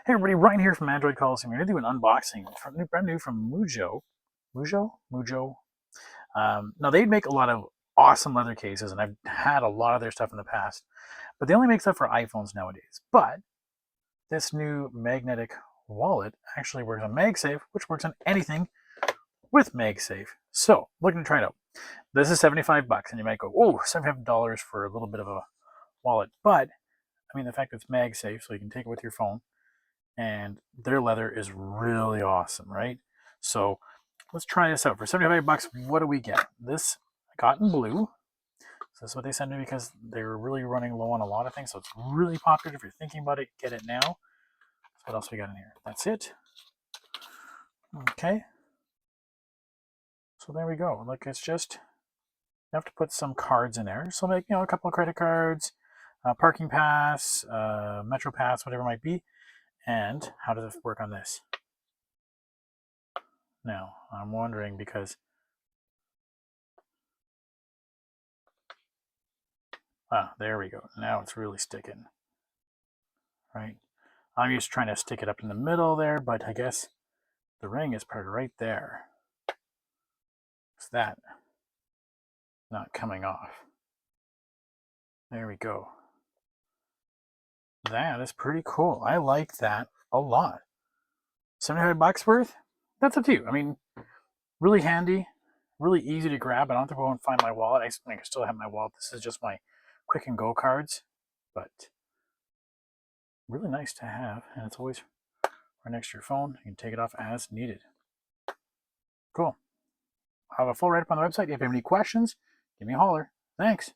Hey everybody, Ryan here from Android Coliseum. We're going to do an unboxing from brand new from Mujjo. Mujjo? Now, they make a lot of awesome leather cases, and I've had a lot of their stuff in the past, but they only make stuff for iPhones nowadays. But this new magnetic wallet actually works on MagSafe, which works on anything with MagSafe. So, looking to try it out. This is 75 bucks, and you might go, oh, $75 for a little bit of a wallet. But, I mean, the fact that it's MagSafe, so you can take it with your phone, and their leather is really awesome, right? So let's try this out. For 75 bucks, what do we get? This I got in blue. So that's what they sent me because they were really running low on a lot of things. So it's really popular. If you're thinking about it, get it now. So what else we got in here? That's it. Okay. So there we go. Look, it's just, you have to put some cards in there. So like, a couple of credit cards, parking pass, Metro pass, whatever it might be. And how does it work on this? Now, I'm wondering because there we go. Now it's really sticking, right? I'm just trying to stick it up in the middle there, but I guess the ring is part right there. It's that not coming off. There we go. That is pretty cool. I like that a lot. 75 bucks worth? That's up to you. I mean, really handy, really easy to grab. I don't have to go and find my wallet. I can still have my wallet. This is just my quick and go cards, but really nice to have, and it's always right next to your phone. You can take it off as needed. Cool. I'll have a full write-up on the website. If you have any questions, give me a holler. Thanks.